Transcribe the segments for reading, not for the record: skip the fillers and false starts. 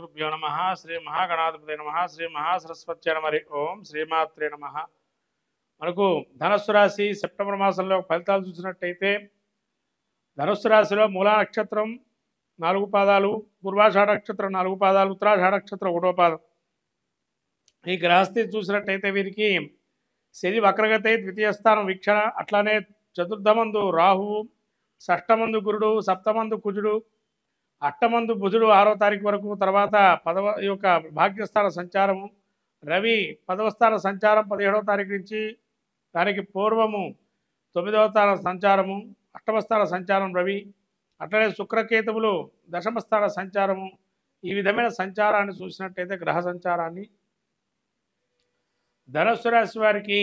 గురుభ్యో నమ శ్రీ మహాగణాధిపతి నమ శ్రీ మహాసరస్వత్య నమ ఓం శ్రీమాత్రే నమ. మనకు ధనస్సు రాశి సెప్టెంబర్ మాసంలో ఫలితాలు చూసినట్టయితే ధనస్సు రాశిలో మూలా నక్షత్రం 4 పాదాలు, పూర్వాషాఢ నక్షత్రం 4 పాదాలు, ఉత్తరాషాఢ నక్షత్రం 1వ పాదం. ఈ గ్రహస్థితి చూసినట్టయితే వీరికి శని వక్రగతి, ద్వితీయ స్థానం వీక్షణ, అట్లానే చతుర్థమందు రాహువు, షష్టమందు గురుడు, సప్తమందు కుజుడు, అష్టమందు బుధుడు 6వ తారీఖు వరకు, తర్వాత భాగ్యస్థాన సంచారము రవి 10వ స్థాన సంచారం 17వ తారీఖు నుంచి, దానికి పూర్వము 9వ స్థాన సంచారము, 8వ స్థాన సంచారం రవి, అట్లనే శుక్రకేతువులు 10వ స్థాన సంచారము. ఈ విధమైన సంచారాన్ని చూసినట్టయితే గ్రహ సంచారాన్ని ధనుస్సు రాశి వారికి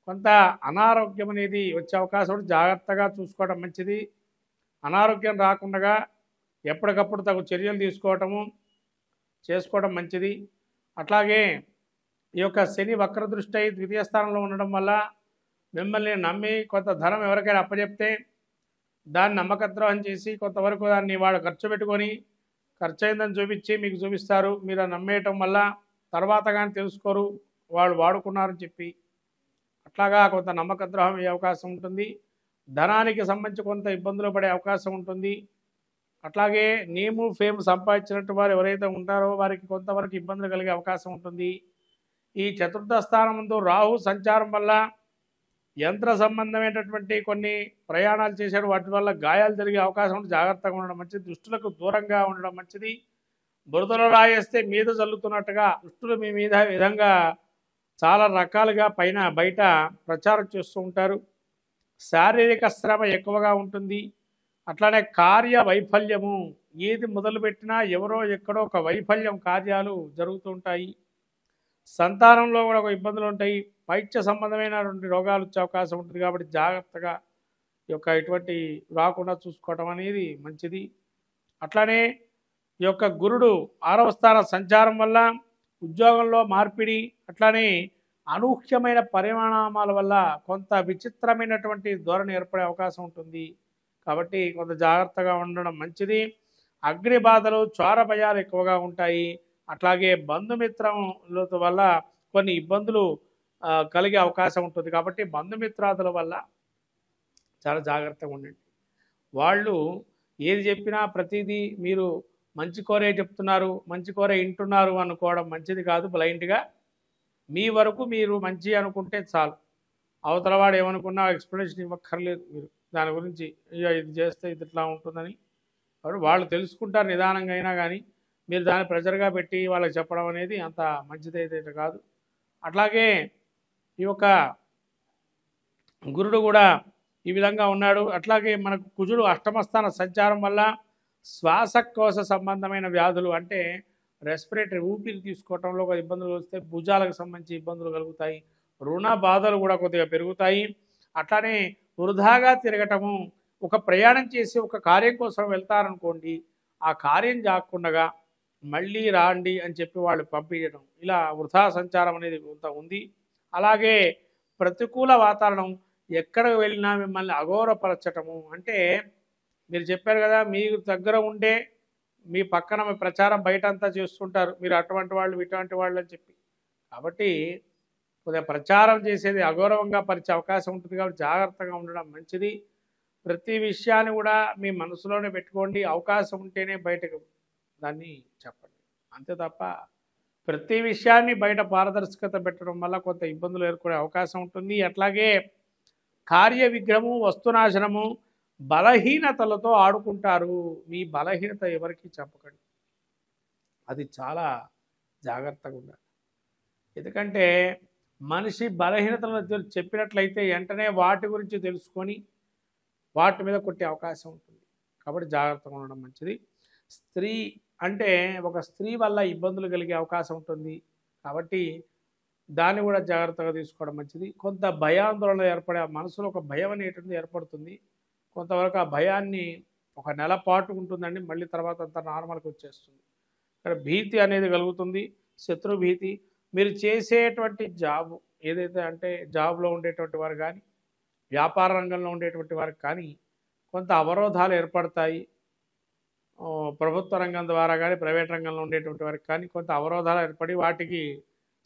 కొంత అనారోగ్యం అనేది వచ్చే అవకాశం ఉంది. జాగ్రత్తగా చూసుకోవడం మంచిది. అనారోగ్యం రాకుండా ఎప్పటికప్పుడు తగు చర్యలు చేసుకోవడం మంచిది. అట్లాగే ఈ యొక్క శని వక్రదృష్టి ద్వితీయ స్థానంలో ఉండడం వల్ల మిమ్మల్ని నమ్మి కొంత ధనం ఎవరికైనా అప్పచెప్తే దాన్ని నమ్మకద్రోహం చేసి కొంతవరకు దాన్ని వాడు ఖర్చు పెట్టుకొని ఖర్చు అయిందని చూపించి మీకు చూపిస్తారు. మీరు నమ్మేయటం వల్ల తర్వాత కానీ తెలుసుకోరు వాళ్ళు వాడుకున్నారని చెప్పి. అట్లాగా కొంత నమ్మకద్రోహం అయ్యే అవకాశం ఉంటుంది. ధనానికి సంబంధించి కొంత ఇబ్బందులు పడే అవకాశం ఉంటుంది. అట్లాగే నేము ఫేమ్ సంపాదించినట్టు వారు ఎవరైతే ఉంటారో వారికి కొంతవరకు ఇబ్బందులు కలిగే అవకాశం ఉంటుంది. ఈ చతుర్థ స్థానం ముందు రాహు సంచారం వల్ల యంత్ర సంబంధమైనటువంటి కొన్ని ప్రయాణాలు చేశారు, వాటి వల్ల గాయాలు జరిగే అవకాశం ఉంటుంది. జాగ్రత్తగా ఉండడం మంచిది. దుష్టులకు దూరంగా ఉండడం మంచిది. బురదలో రాయేస్తే మీద చల్లుతున్నట్టుగా దుష్టులు మీ మీద విధంగా చాలా రకాలుగా బయట ప్రచారం చేస్తూ ఉంటారు. శారీరక శ్రమ ఎక్కువగా ఉంటుంది. అట్లానే కార్య వైఫల్యము, ఏది మొదలుపెట్టినా ఎవరో ఎక్కడో ఒక వైఫల్యం కార్యాలు జరుగుతూ ఉంటాయి. సంతానంలో కూడా ఒక ఇబ్బందులు ఉంటాయి. పైత్య సంబంధమైనటువంటి రోగాలు వచ్చే అవకాశం ఉంటుంది. కాబట్టి జాగ్రత్తగా ఇటువంటి రాకుండా చూసుకోవటం అనేది మంచిది. అట్లానే ఈ యొక్క గురుడు 6వ స్థాన సంచారం వల్ల ఉద్యోగంలో మార్పిడి, అట్లానే అనూహ్యమైన పరిణామాల వల్ల కొంత విచిత్రమైనటువంటి ధోరణి ఏర్పడే అవకాశం ఉంటుంది. కాబట్టి కొంత జాగ్రత్తగా ఉండడం మంచిది. అగ్ని బాధలు, చోర భయాలు ఎక్కువగా ఉంటాయి. అట్లాగే బంధుమిత్రుల వల్ల కొన్ని ఇబ్బందులు కలిగే అవకాశం ఉంటుంది. కాబట్టి బంధుమిత్రాదుల వల్ల చాలా జాగ్రత్తగా ఉండండి. వాళ్ళు ఏది చెప్పినా ప్రతిదీ మీరు మంచి కోరే చెప్తున్నారు, మంచి కోరే వింటున్నారు అనుకోవడం మంచిది కాదు. బ్లైండ్గా మీ వరకు మీరు మంచి అనుకుంటే చాలు. అవతలవాడు ఏమనుకున్నా ఎక్స్ప్లెనేషన్ ఇవ్వక్కర్లేదు. మీరు దాని గురించి ఇది చేస్తే ఇది ఇట్లా ఉంటుందని వాళ్ళు తెలుసుకుంటారు నిదానంగా అయినా. కానీ మీరు దాన్ని ప్రెజర్గా పెట్టి వాళ్ళకి చెప్పడం అనేది అంత మంచిదైతే కాదు. అట్లాగే ఈ యొక్క గురుడు కూడా ఈ విధంగా ఉన్నాడు. అట్లాగే మనకు కుజుడు 8వ స్థాన సంచారం వల్ల శ్వాసకోశ సంబంధమైన వ్యాధులు, అంటే రెస్పిరేటరీ ఊపిరి తీసుకోవటంలో ఒక ఇబ్బందులు వస్తే భుజాలకు సంబంధించి ఇబ్బందులు కలుగుతాయి. రుణ బాధలు కూడా కొద్దిగా పెరుగుతాయి. అట్లానే వృధాగా తిరగటము, ఒక ప్రయాణం చేసి ఒక కార్యం కోసం వెళ్తారనుకోండి, ఆ కార్యం జాకుండా మళ్ళీ రాండి అని చెప్పి వాళ్ళు పంపించడం, ఇలా వృధా సంచారం అనేది కొంత ఉంది. అలాగే ప్రతికూల వాతావరణం, ఎక్కడికి వెళ్ళినా మిమ్మల్ని అఘోరపరచటము, అంటే మీరు చెప్పారు కదా మీకు దగ్గర ఉండే మీ పక్కన మీ ప్రచారం బయట అంతా చేస్తుంటారు, మీరు అటువంటి వాళ్ళు ఇటువంటి వాళ్ళు అని చెప్పి. కాబట్టి కొద్దిగా ప్రచారం చేసేది అగౌరవంగా పరిచే అవకాశం ఉంటుంది. కాబట్టి జాగ్రత్తగా ఉండడం మంచిది. ప్రతి విషయాన్ని కూడా మీ మనసులోనే పెట్టుకోండి. అవకాశం ఉంటేనే బయటకు దాన్ని చెప్పండి, అంతే తప్ప ప్రతి విషయాన్ని బయట పారదర్శకత పెట్టడం వల్ల కొంత ఇబ్బందులు ఎదుర్కొనే అవకాశం ఉంటుంది. అట్లాగే కార్య విగ్రహము, వస్తునాశనము, బలహీనతలతో ఆడుకుంటారు. మీ బలహీనత ఎవరికి చెప్పకండి, అది చాలా జాగ్రత్తగా ఉండాలి. ఎందుకంటే మనిషి బలహీనతలను చెప్పినట్లయితే వెంటనే వాటి గురించి తెలుసుకొని వాటి మీద కొట్టే అవకాశం ఉంటుంది. కాబట్టి జాగ్రత్తగా ఉండడం మంచిది. స్త్రీ అంటే ఒక స్త్రీ వల్ల ఇబ్బందులు కలిగే అవకాశం ఉంటుంది. కాబట్టి దాన్ని కూడా జాగ్రత్తగా తీసుకోవడం మంచిది. కొంత భయాందోళన ఏర్పడే మనసులో ఒక భయం అనేటువంటిది ఏర్పడుతుంది. కొంతవరకు ఆ భయాన్ని ఒక నెల పాటు ఉంటుందండి, మళ్ళీ తర్వాత అంతా నార్మల్కి వచ్చేస్తుంది. ఇక్కడ భీతి అనేది కలుగుతుంది, శత్రు భీతి. మీరు చేసేటువంటి జాబ్ ఏదైతే, అంటే జాబ్లో ఉండేటువంటి వారు కానీ వ్యాపార రంగంలో ఉండేటువంటి వారికి కానీ కొంత అవరోధాలు ఏర్పడతాయి. ప్రభుత్వ రంగం ద్వారా కానీ ప్రైవేట్ రంగంలో ఉండేటువంటి వారికి కానీ కొంత అవరోధాలు ఏర్పడి వాటికి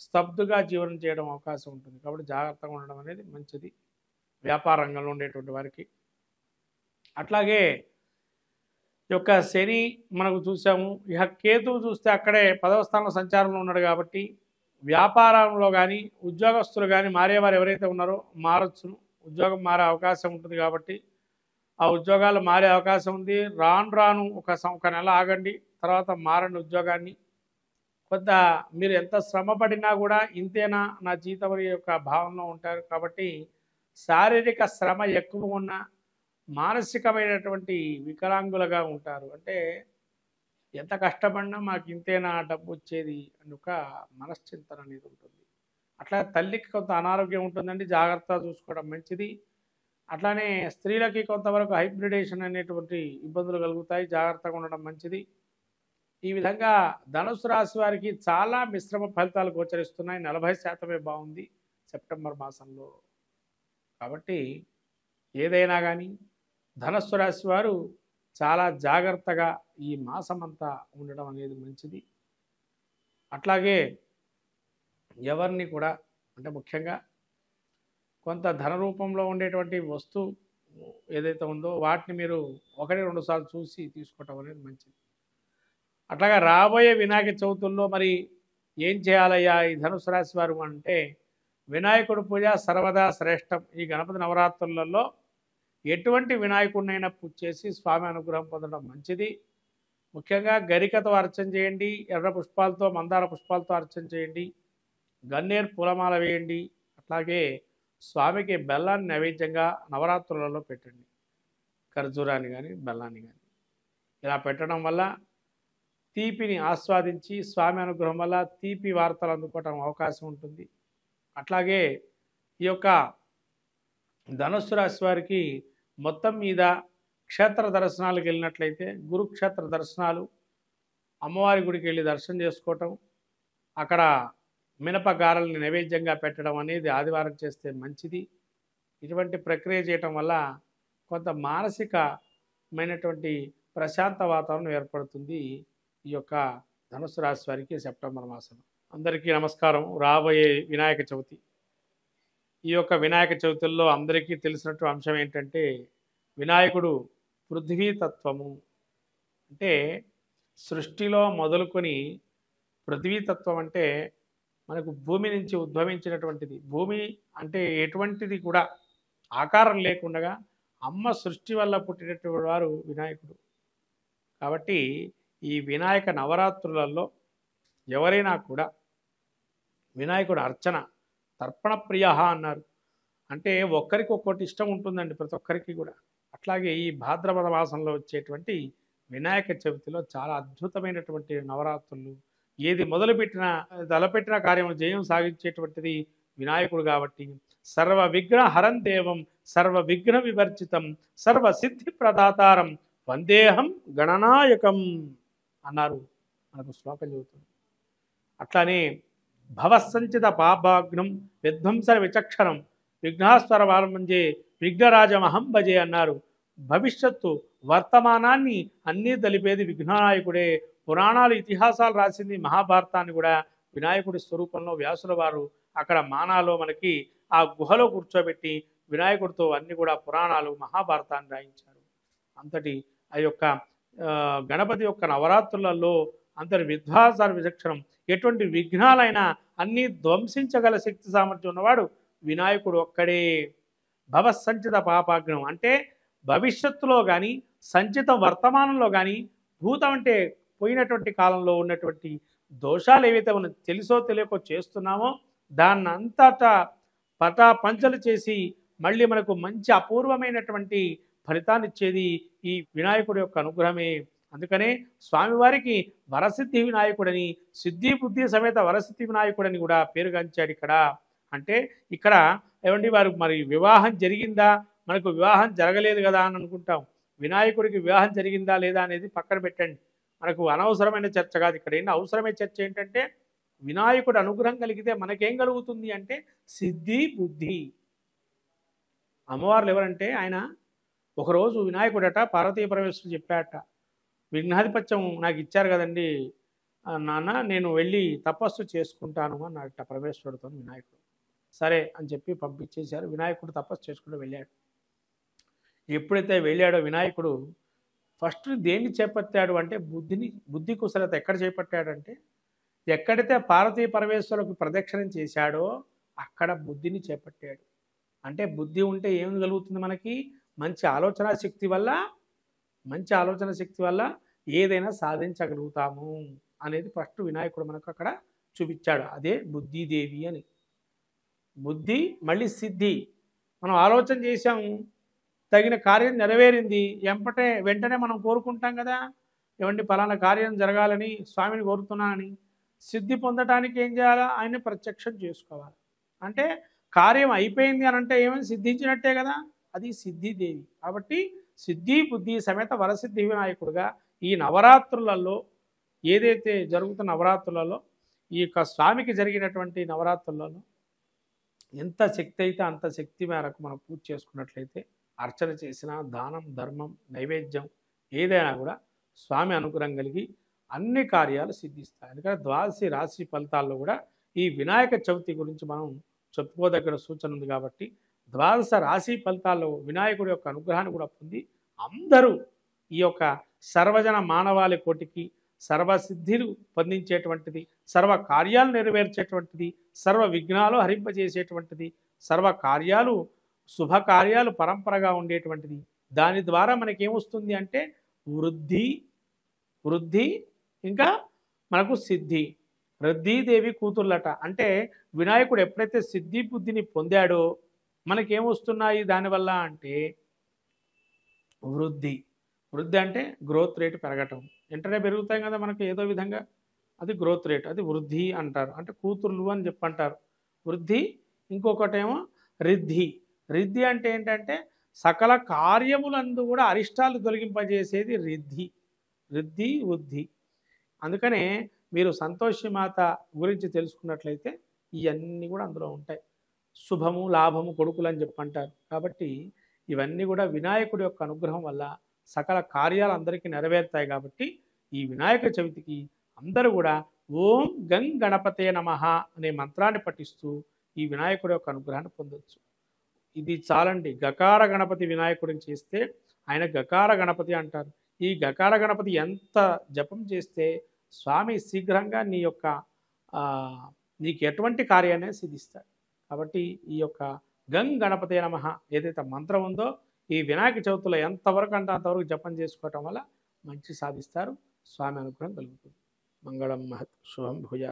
స్తబ్దుగా జీవనం చేయడం అవకాశం ఉంటుంది. కాబట్టి జాగ్రత్తగా ఉండడం అనేది మంచిది వ్యాపార రంగంలో ఉండేటువంటి వారికి. అట్లాగే ఈ యొక్క శని మనకు చూసాము. ఇక కేతువు చూస్తే అక్కడే 10వ స్థానంలో సంచారంలో ఉన్నాడు కాబట్టి వ్యాపారంలో కానీ ఉద్యోగస్తులు కానీ మారేవారు ఎవరైతే ఉన్నారో మారొచ్చును. ఉద్యోగం మారే అవకాశం ఉంటుంది కాబట్టి ఆ ఉద్యోగాలు మారే అవకాశం ఉంది. రాను రాను ఒక నెల ఆగండి, తర్వాత మారండి ఉద్యోగాన్ని. కొంత మీరు ఎంత శ్రమ పడినా కూడా ఇంతేనా నా జీతం యొక్క భావనలో ఉంటారు కాబట్టి శారీరక శ్రమ ఎక్కువ ఉన్న మానసికమైనటువంటి వికలాంగులుగా ఉంటారు. అంటే ఎంత కష్టపడినా మాకు ఇంతేనా డబ్బు వచ్చేది అని ఒక మనశ్చింతన అనేది ఉంటుంది. అట్లా తల్లికి కొంత అనారోగ్యం ఉంటుందండి, జాగ్రత్తగా చూసుకోవడం మంచిది. అట్లానే స్త్రీలకి కొంతవరకు హైబ్రిడేషన్ అనేటువంటి ఇబ్బందులు కలుగుతాయి, జాగ్రత్తగా ఉండడం మంచిది. ఈ విధంగా ధనుసు రాశి వారికి చాలా మిశ్రమ ఫలితాలు గోచరిస్తున్నాయి. 40% బాగుంది సెప్టెంబర్ మాసంలో. కాబట్టి ఏదైనా కానీ ధనుస్సు రాశి వారు చాలా జాగ్రత్తగా ఈ మాసమంతా ఉండడం అనేది మంచిది. అట్లాగే ఎవరిని కూడా అంటే ముఖ్యంగా కొంత ధన రూపంలో ఉండేటువంటి వస్తువు ఏదైతే ఉందో వాటిని మీరు 1-2 సార్లు చూసి తీసుకోవటం అనేది మంచిది. అట్లాగా రాబోయే వినాయక చవితుల్లో మరి ఏం చేయాలయ్యా ఈ ధనుసు రాశి వారు అంటే వినాయకుడి పూజ సర్వదా శ్రేష్టం. ఈ గణపతి నవరాత్రులలో ఎటువంటి వినాయకుడినైనా పూజ చేసి స్వామి అనుగ్రహం పొందడం మంచిది. ముఖ్యంగా గరికతో అర్చన చేయండి, ఎర్ర పుష్పాలతో మందార పుష్పాలతో అర్చన చేయండి, గన్నేరు పూలమాల వేయండి. అట్లాగే స్వామికి బెల్లాన్ని నైవేద్యంగా నవరాత్రులలో పెట్టండి, ఖర్జూరాన్ని కానీ బెల్లాన్ని కానీ. ఇలా పెట్టడం వల్ల తీపిని ఆస్వాదించి స్వామి అనుగ్రహం వల్ల తీపి వార్తలు అందుకోవటం అవకాశం ఉంటుంది. అట్లాగే ఈ యొక్క ధనుస్సు రాశి వారికి మొత్తం మీద క్షేత్ర దర్శనాలకు వెళ్ళినట్లయితే గురుక్షేత్ర దర్శనాలు, అమ్మవారి గుడికి వెళ్ళి దర్శనం చేసుకోవటం, అక్కడ మినప గారెల్ని నైవేద్యంగా పెట్టడం అనేది ఆదివారం చేస్తే మంచిది. ఇటువంటి ప్రక్రియ చేయటం వల్ల కొంత మానసికమైనటువంటి ప్రశాంత వాతావరణం ఏర్పడుతుంది ఈ యొక్క ధనుసు రాశి వారికి సెప్టెంబర్ మాసం. అందరికీ నమస్కారం. రాబోయే వినాయక చవితి, ఈ యొక్క వినాయక చవితుల్లో అందరికీ తెలిసినట్టు అంశం ఏంటంటే వినాయకుడు పృథ్వీతత్వము. అంటే సృష్టిలో మొదలుకొని పృథ్వీతత్వం అంటే మనకు భూమి నుంచి ఉద్భవించినటువంటిది. భూమి అంటే ఎటువంటిది కూడా ఆకారం లేకుండా అమ్మ సృష్టి వల్ల పుట్టినటువంటి వారు వినాయకుడు. కాబట్టి ఈ వినాయక నవరాత్రులలో ఎవరైనా కూడా వినాయకుడు అర్చన తర్పణ ప్రియ అన్నారు. అంటే ఒక్కరికి ఒక్కటి ఇష్టం ఉంటుందండి ప్రతి ఒక్కరికి కూడా. అట్లాగే ఈ భాద్రపద మాసంలో వచ్చేటువంటి వినాయక చవితిలో చాలా అద్భుతమైనటువంటి నవరాత్రులు. ఏది మొదలుపెట్టినా తలపెట్టిన కార్యం జయం సాగించేటువంటిది వినాయకుడు కాబట్టి సర్వ విఘ్న హరం దేవం సర్వ విఘ్న వివర్జితం సర్వ సిద్ధి ప్రదాతారం వందేహం గణనాయకం అన్నారు మనకు శ్లోకం చెబుతుంది. అట్లానే భవసంచిత పాపాగ్నం విధ్వంసర విచక్షణం విఘ్నాస్వర వారంభంజే విఘ్నరాజమహం భజే అన్నారు. భవిష్యత్తు వర్తమానాన్ని అన్నీ తెలిపేది విఘ్ననాయకుడే. పురాణాలు ఇతిహాసాలు రాసింది మహాభారతాన్ని కూడా వినాయకుడి స్వరూపంలో వ్యాసుల వారు అక్కడ మానాలో మనకి ఆ గుహలో కూర్చోబెట్టి వినాయకుడితో అన్ని కూడా పురాణాలు మహాభారతాన్ని రాయించారు. అంతటి ఆ యొక్క గణపతి యొక్క నవరాత్రులలో అంతటి విధ్వాసార విచక్షణం ఎటువంటి విఘ్నాలైనా అన్నీ ధ్వంసించగల శక్తి సామర్థ్యం ఉన్నవాడు వినాయకుడు ఒక్కడే. భవసంచిత పాపాగ్నం అంటే భవిష్యత్తులో కానీ సంచిత వర్తమానంలో కానీ భూతం అంటే పోయినటువంటి కాలంలో ఉన్నటువంటి దోషాలు ఏవైతే మనం తెలుసో తెలియకో చేస్తున్నామో దాన్ని అంతటా పటాపంచలు చేసి మళ్ళీ మనకు మంచి అపూర్వమైనటువంటి ఫలితాన్ని ఇచ్చేది ఈ వినాయకుడి యొక్క అనుగ్రహమే. అందుకనే స్వామివారికి వరసిద్ధి వినాయకుడని సిద్ధి బుద్ధి సమేత వరసిద్ధి వినాయకుడని కూడా పేరుగాంచాడు ఇక్కడ. అంటే ఇక్కడ ఏమండి వారు మరి వివాహం జరిగిందా, మనకు వివాహం జరగలేదు కదా అని అనుకుంటాం. వినాయకుడికి వివాహం జరిగిందా లేదా అనేది పక్కన పెట్టండి, మనకు అనవసరమైన చర్చ కాదు. ఇక్కడ ఏంటి అవసరమైన చర్చ ఏంటంటే వినాయకుడు అనుగ్రహం కలిగితే మనకేం కలుగుతుంది అంటే సిద్ధి బుద్ధి. అమ్మవార్లు ఎవరంటే ఆయన ఒకరోజు వినాయకుడట పార్వతీ పరమేశ్వరుడు చెప్పాట, విఘ్నాధిపత్యం నాకు ఇచ్చారు కదండి నాన్న, నేను వెళ్ళి తపస్సు చేసుకుంటాను అన్నట్ట పరమేశ్వరుడితో వినాయకుడు. సరే అని చెప్పి పంపించేశారు. వినాయకుడు తపస్సు చేసుకుంటూ వెళ్ళాడు. ఎప్పుడైతే వెళ్ళాడో వినాయకుడు ఫస్ట్ దేన్ని చేపట్టాడు అంటే బుద్ధి కుశలత ఎక్కడ చేపట్టాడంటే, ఎక్కడైతే పార్వతీ పరమేశ్వరులకు ప్రదక్షిణం చేశాడో అక్కడ బుద్ధిని చేపట్టాడు. అంటే బుద్ధి ఉంటే ఏం కలుగుతుంది మనకి? మంచి ఆలోచన శక్తి వల్ల ఏదైనా సాధించగలుగుతాము అనేది ఫస్ట్ వినాయకుడు మనకు అక్కడ చూపించాడు. అదే బుద్ధిదేవి అని. బుద్ధి మళ్ళీ సిద్ధి. మనం ఆలోచన చేశాము, తగిన కార్యం నెరవేరింది, వెంటనే మనం కోరుకుంటాం కదా, ఏమండి పలానా కార్యం జరగాలని స్వామిని కోరుతున్నానని. సిద్ధి పొందటానికి ఏం చేయాలా? ఆయన్ని ప్రత్యక్షం చేసుకోవాలి. అంటే కార్యం అయిపోయింది అని అంటే ఏమైనా సిద్ధించినట్టే కదా, అది సిద్ధిదేవి. కాబట్టి సిద్ధి బుద్ధి సమేత వరసిద్ధి వినాయకుడుగా ఈ నవరాత్రులలో ఏదైతే జరుగుతున్న నవరాత్రులలో ఈ యొక్క స్వామికి జరిగినటువంటి నవరాత్రులలో ఎంత శక్తి అయితే అంత శక్తి మేరకు మనం పూజ చేసుకున్నట్లయితే, అర్చన చేసిన దానం ధర్మం నైవేద్యం ఏదైనా కూడా స్వామి అనుగ్రహం కలిగి అన్ని కార్యాలు సిద్ధిస్తాయి. ఎందుకంటే ద్వాదశి రాశి ఫలితాల్లో కూడా ఈ వినాయక చవితి గురించి మనం చెప్పుకోదగిన సూచన ఉంది. కాబట్టి ద్వాదశ రాశి ఫలితాల్లో వినాయకుడి యొక్క అనుగ్రహాన్ని కూడా పొంది అందరూ ఈ యొక్క సర్వజన మానవాళి కోటికి సర్వసిద్ధిలు పొందించేటువంటిది, సర్వ కార్యాలు నెరవేర్చేటువంటిది, సర్వ విఘ్నాలు హరింపజేసేటువంటిది, సర్వ కార్యాలు శుభకార్యాలు పరంపరగా ఉండేటువంటిది. దాని ద్వారా మనకేమొస్తుంది అంటే వృద్ధి ఇంకా మనకు సిద్ధి. వృద్ధిదేవి కూతుర్లట. అంటే వినాయకుడు ఎప్పుడైతే సిద్ధి బుద్ధిని పొందాడో మనకేమొస్తున్నాయి దానివల్ల అంటే వృద్ధి అంటే గ్రోత్ రేట్ పెరగటం. వెంటనే పెరుగుతాయి కదా మనకు ఏదో విధంగా, అది గ్రోత్ రేట్, అది వృద్ధి అంటారు. అంటే కూతుర్లు అని చెప్పంటారు. వృద్ధి. ఇంకొకటేమో రిద్ధి అంటే ఏంటంటే సకల కార్యములందు కూడా అరిష్టాలు తొలగింపజేసేది రిద్ధి వృద్ధి. అందుకనే మీరు సంతోషి మాత గురించి తెలుసుకున్నట్లయితే ఇవన్నీ కూడా అందులో ఉంటాయి. శుభము లాభము కొడుకులు అని చెప్పంటారు. కాబట్టి ఇవన్నీ కూడా వినాయకుడి యొక్క అనుగ్రహం వల్ల సకల కార్యాలు అందరికీ నెరవేరుతాయి. కాబట్టి ఈ వినాయక చవితికి అందరూ కూడా ఓం గం గణపతే నమః అనే మంత్రాన్ని పఠిస్తూ ఈ వినాయకుడి యొక్క అనుగ్రహాన్ని పొందొచ్చు. ఇది చాలండి. గకార గణపతి వినాయకుడిని చేస్తే ఆయన గకార గణపతి అంటారు. ఈ గకార గణపతి ఎంత జపం చేస్తే స్వామి శీఘ్రంగా నీకు ఎటువంటి కార్యాన్ని సిద్ధిస్తాడు. కాబట్టి ఈ యొక్క గం గణపతే నమః ఏదైతే మంత్రం ఉందో ఈ వినాయక చవితిలో ఎంతవరకు అంటే అంతవరకు జపం చేసుకోవటం వల్ల మంచి సాధిస్తారు. స్వామి అనుగ్రహం కలుగుతుంది. మంగళం మహత్ శుభం భూయా.